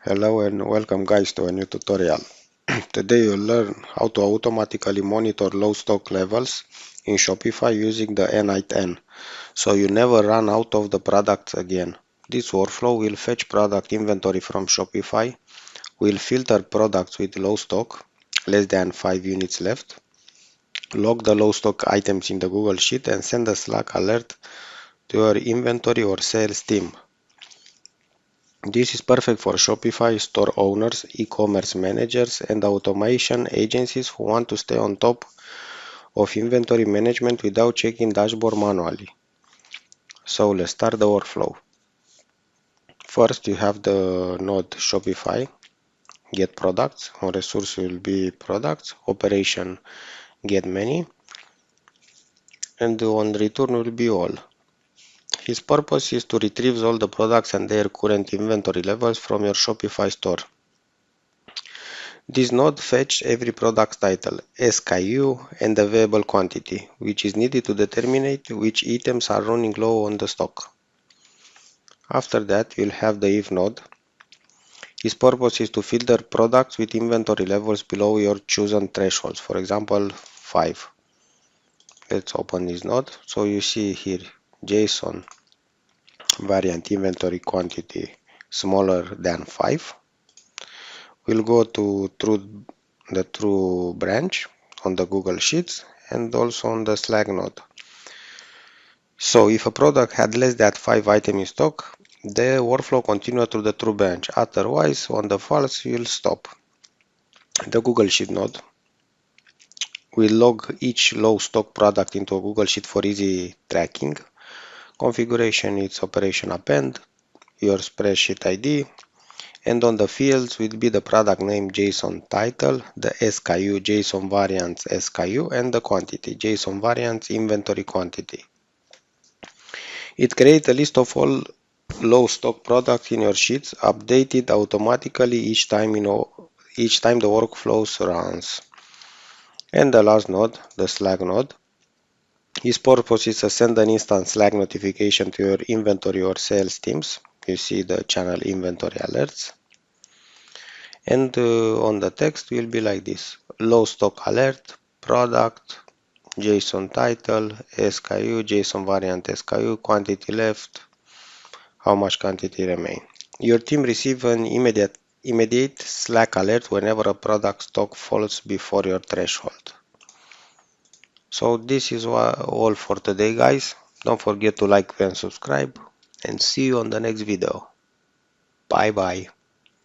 Hello and welcome guys to a new tutorial. Today you'll learn how to automatically monitor low stock levels in Shopify using the n8n, so you never run out of the products again. This workflow will fetch product inventory from Shopify, will filter products with low stock, less than 5 units left, log the low stock items in the Google Sheet and send a Slack alert to your inventory or sales team. This is perfect for Shopify store owners, e-commerce managers, and automation agencies who want to stay on top of inventory management without checking dashboard manually. So let's start the workflow. First, you have the node Shopify, get products, on resource will be products, operation get many, and on return will be all. His purpose is to retrieve all the products and their current inventory levels from your Shopify store. This node fetches every product title, SKU, and available quantity, which is needed to determine which items are running low on the stock. After that, you'll have the if node. His purpose is to filter products with inventory levels below your chosen thresholds, for example, 5. Let's open this node. So you see here JSON variant inventory quantity smaller than 5. We'll go to the true branch on the Google Sheets and also on the Slack node. So if a product had less than 5 items in stock, the workflow continues to the true branch. Otherwise, on the false, you'll stop. The Google Sheet node will log each low stock product into a Google Sheet for easy tracking. Configuration is operation append, your spreadsheet ID, and on the fields will be the product name JSON title, the SKU JSON variants SKU, and the quantity JSON variants inventory quantity. It creates a list of all low stock products in your sheets, updated automatically each time the workflow runs. And the last node, the Slack node. Its purpose is to send an instant Slack notification to your inventory or sales teams. You see the channel inventory alerts. And on the text will be like this: low stock alert, product, JSON title, SKU, JSON variant SKU, quantity left, how much quantity remain. Your team receives an immediate Slack alert whenever a product stock falls before your threshold. So this is all for today, guys. Don't forget to like and subscribe, and see you on the next video. Bye bye.